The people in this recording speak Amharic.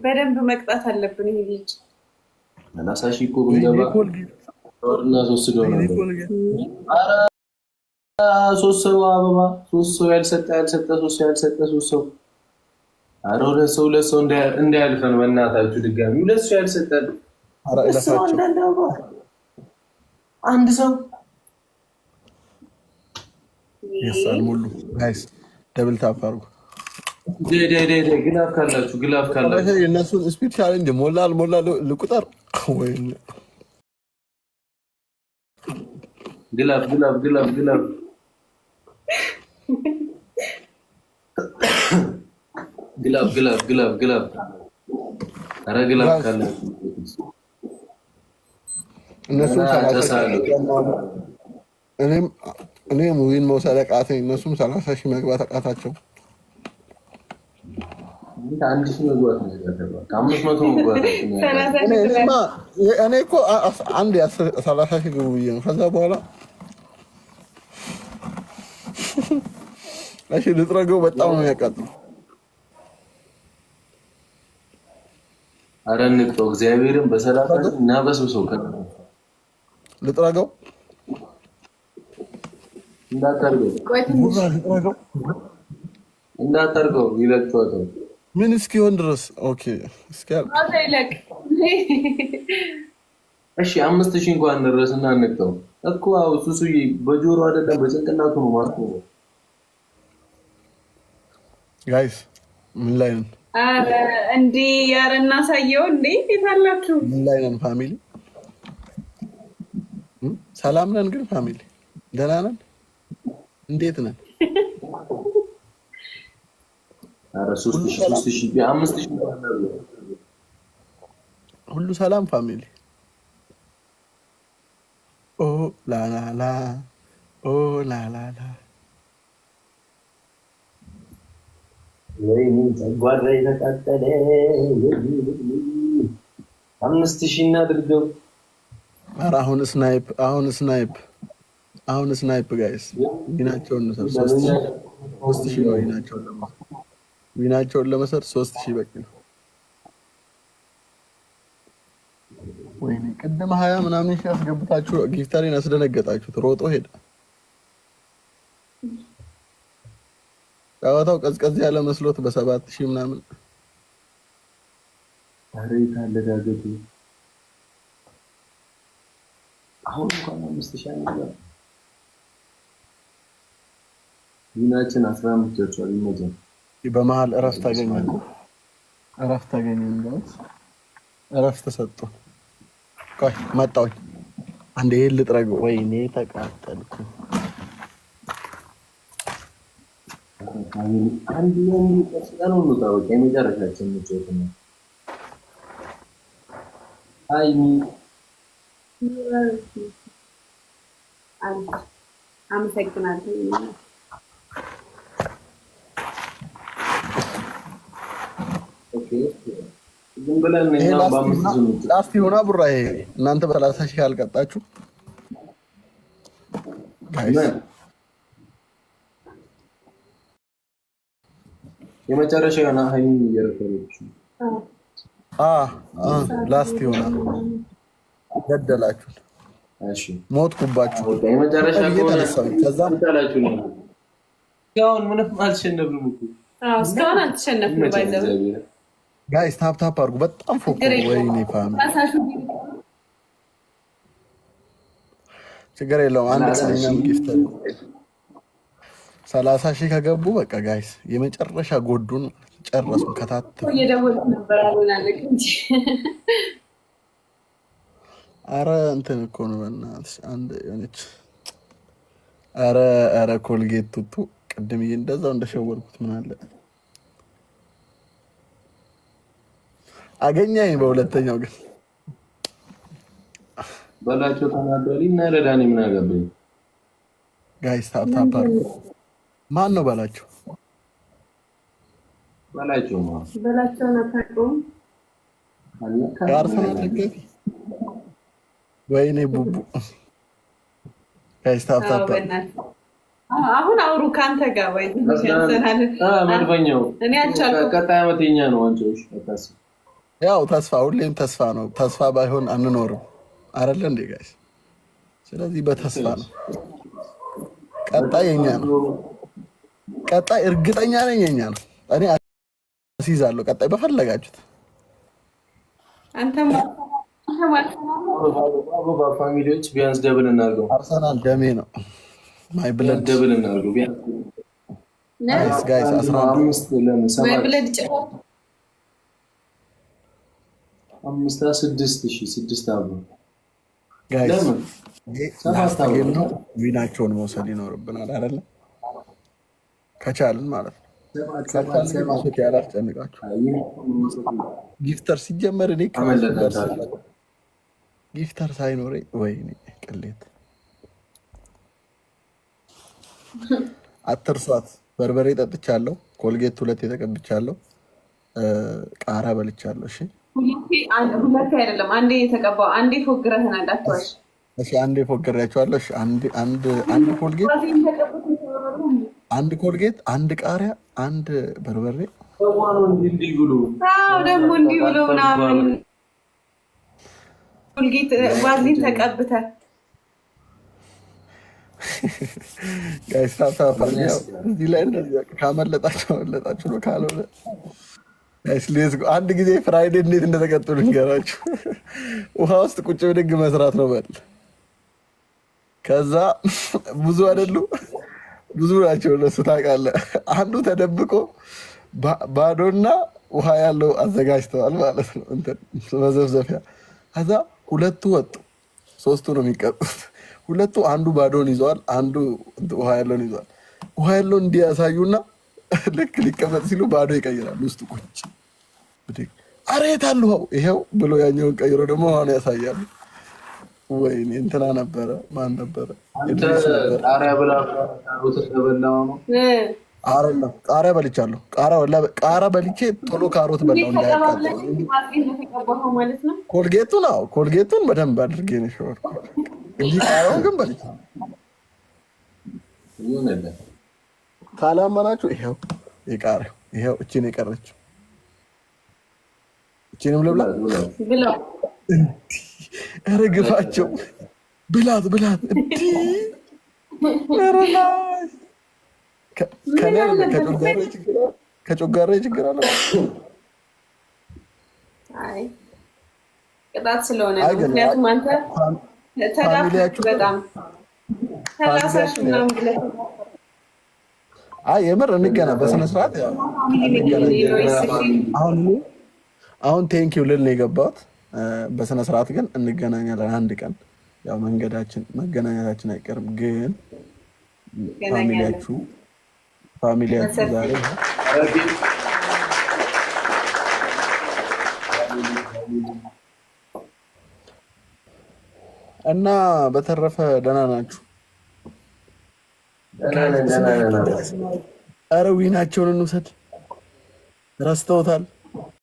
በደንብ መቅጣት አለብን። ይሄ ልጅ አናሳሺ እኮ ብንገባ ወርና ሶስት ደው ነበር። ሶስት ሰው አበባ ሶስት ሰው ያልሰጠ ሶስት ሰው ያልሰጠ ሶስት ሰው ኧረ ሁለት ሰው እንዳያልፈን በእናታችሁ ድጋሚ ሁለት ሰው ያልሰጠ አንድ ሰው ይሳል ሙሉ ጋይስ ደብል ታፕ አድርጉ። ግላፍ ካላችሁ የእነሱን ስፒድ ቻሌንጅ ሞላ አልሞላ ልቁጠር ወይ ግላፍ ኧረ ግላፍ ካላችሁ እነሱም እኔም ዊን መውሰድ አቃተኝ። እነሱም 30 ሺህ መግባት አቃታቸው። አንድ ሺህ መግባት ነው ያደረገው። 500 መግባት እኔ እኮ አንድ 30 ሺህ ግቡ ብዬ ነው። ከዛ በኋላ እሺ ልጥረገው በጣም ነው የሚያቃጥለው። ኧረ እንቅጠው እግዚአብሔርን በሰላሳ እና በስብሰው ልጥረገው እንዳታርገው ይለቅቷል። ምን እስኪሆን ድረስ ኦኬ እሺ 5000 እንኳን ደረስና እንቅጠው እኮ አው ሱሱዬ በጆሮ አይደለም በጭንቅላቱ ነው ማለት ነው። ጋይስ ምን ላይ ነን? አረ እንዴ ያረ እናሳየው እንዴ የታላችሁ ምን ላይ ነን? ፋሚሊ ሰላም ነን? ግን ፋሚሊ ደህና ነን? እንዴት ነን? አረ 3000 5000 ሁሉ ሰላም ፋሚሊ። ኦ ላላላ ኦ ላላላ ወይኔ ጓራ የተቃጠለ 5000 እናድርገው። ኧረ አሁን ስናይፕ ጋይስ ዊናቸውን ነው 3000 ነው ዊናቸውን ለመሰር 3000 በቂ ነው። ወይኔ ቅድም 20 ምናምን ሺህ አስገብታችሁ ጊፍታሪን አስደነገጣችሁት። ሮጦ ሄደ። ጨዋታው ቀዝቀዝ ያለ መስሎት በ7000 ምናምን አሬታ ለዳገቱ አሁን እንኳን 5000 ነው። ዊናችን 15 ደርሷል። ይመጣል በመሃል እረፍት አገኘን ጋይስ እረፍት ተሰጥቶ ቆይ መጣሁኝ። አንዴ ልጥረግ። ወይኔ ተቃጠልኩ። አንድ ነው ታውቂ የመጨረሻችን ነው። አይኒ አመሰግናለሁ። ኦኬ ዝም ብለን ነው በ5 ላስት ሆና ቡራ እናንተ በ30 ሺህ አልቀጣችሁ ጋይስ። የመጨረሻ የሆነ ሃይሚ እየረከረች ላስት ሆና ገደላችሁ። እሺ ሞትኩባችሁ። የመጨረሻ ከዛም ታላችሁ ነው። ያውን ምንም አልተሸነፍንም እኮ እስካሁን አልተሸነፍንም። ባይዘው ጋይስ ታፕ አድርጉ። በጣም ፎከሩ። ወይኔ ፋም ችግር የለውም። አንድ ቀንኛም ጊፍት 30 ሺህ ከገቡ በቃ ጋይስ የመጨረሻ ጎዱን ጨረሱ። ከታት እየደወልኩ ነበር አልሆናለኝ እንጂ አረ እንትን እኮ ነው በእናትሽ አንድ የሆነች አረ ኮልጌት ቱቱ ቅድም እንደዛው እንደሸወልኩት ምን አለ አገኘኝ። በሁለተኛው ግን በላቸው ተናደሊ እና ለዳኒ ምን አገባኝ። ጋይስ ታፕ አድርጉ። ማን ነው በላቸው? በላቸው ነበር የአርሰናል ደጋፊ። ወይኔ ቡቡ ጋይስ ታፕ አሁን አውሩ ካንተ ጋር ወይ መድበኛው እኔ አልቻልኩም። ቀጣይ ዓመት የኛ ነው ዋንጫዎች። ያው ተስፋ ሁሌም ተስፋ ነው። ተስፋ ባይሆን አንኖርም አይደለ እንዴ ጋይስ? ስለዚህ በተስፋ ነው። ቀጣይ የኛ ነው። ቀጣይ እርግጠኛ ነኝ የኛ ነው። እኔ አስይዛለሁ። ቀጣይ በፈለጋችሁት አንተም ፋሚሊዎች ቢያንስ ደብል እናድርገው። አርሰናል ደሜ ነው። ማይ ብለድ ደብል እናድርገው ቢያንስ ጋይስ 15 ማይ ብለድ አምስት ስድስት ሺህ ስድስት አብሮ ጋይስ ነው። ዊናቸውን መውሰድ ይኖርብናል አይደለ? ከቻልን ማለት ነው። ያላስጨንቃችሁ ጊፍተር ሲጀመር እኔ ጊፍተር ሳይኖረኝ ወይኔ ቅሌት። አትርሷት። በርበሬ ጠጥቻለሁ። ኮልጌት 2 የተቀብቻለሁ። ቃሪያ በልቻለሁ። እሺ ሁለቴ አይደለም አንዴ የተቀባው። አንዴ ፎግረህናል አትዋሽ። እሺ አንዴ ፎግሬያቸዋለሁ። እሺ አንድ ኮልጌት አንድ ኮልጌት አንድ ቃሪያ አንድ በርበሬ ደግሞ እንዲህ ብሎ ምናምን ኮልጌት ዋዚን ተቀብተ ጋይስ እዚህ ላይ እንደዚህ ካመለጣችሁ አመለጣችሁ ነው። ካልሆነ ጋይስ ሌትስ ጎ። አንድ ጊዜ ፍራይዴ እንዴት እንደተቀጠሉ ንገራችሁ። ውሃ ውስጥ ቁጭ ብድግ መስራት ነው በል። ከዛ ብዙ አይደሉ ብዙ ናቸው እነሱ ታውቃለህ። አንዱ ተደብቆ ባዶና ውሃ ያለው አዘጋጅተዋል ማለት ነው እንትን መዘፍዘፊያ። ከዛ ሁለቱ ወጡ። 3ቱ ነው የሚቀጡት። ሁለቱ አንዱ ባዶን ይዘዋል፣ አንዱ ውሃ ያለውን ይዘዋል። ውሃ ያለውን እንዲያሳዩና ልክ ሊቀመጥ ሲሉ ባዶ ይቀይራሉ። ውስጥ ቁጭ አረ የት አለ ውሃው ይሄው ብሎ ያኛውን ቀይሮ ደግሞ ውሃውን ያሳያሉ። ወይኔ እንትና ነበረ ማን ነበረ? ቃሪያ በልቻለሁ። ቃሪያ በልቼ ቶሎ ካሮት በላው እንዳያቃጥል። ኮልጌቱን በደንብ አድርጌ ነው ሸወርኩ እንጂ ቃሪያውን ግን በልቻለሁ። ካላመናችሁ ይሄው የቃሪያው ይሄው እቺን የቀረችው እቺንም ልብላ። ኧረ ግፋቸው ብላት ከጮጋራ ችግር አለ። ቅጣት ስለሆነ ምክንያቱም አንተ ተዳፍራችሁ በጣም ተላሳሽ ምናምን ብለህ የምር እንገና በስነ ስርዓት አሁን ቴንኪው ልል ነው የገባሁት። በስነ ስርዓት ግን እንገናኛለን አንድ ቀን። ያው መገናኘታችን አይቀርም። ግን ፋሚሊያችሁ ዛሬ እና በተረፈ ደህና ናችሁ? ኧረ ዊናቸውን እንውሰድ። ረስተውታል።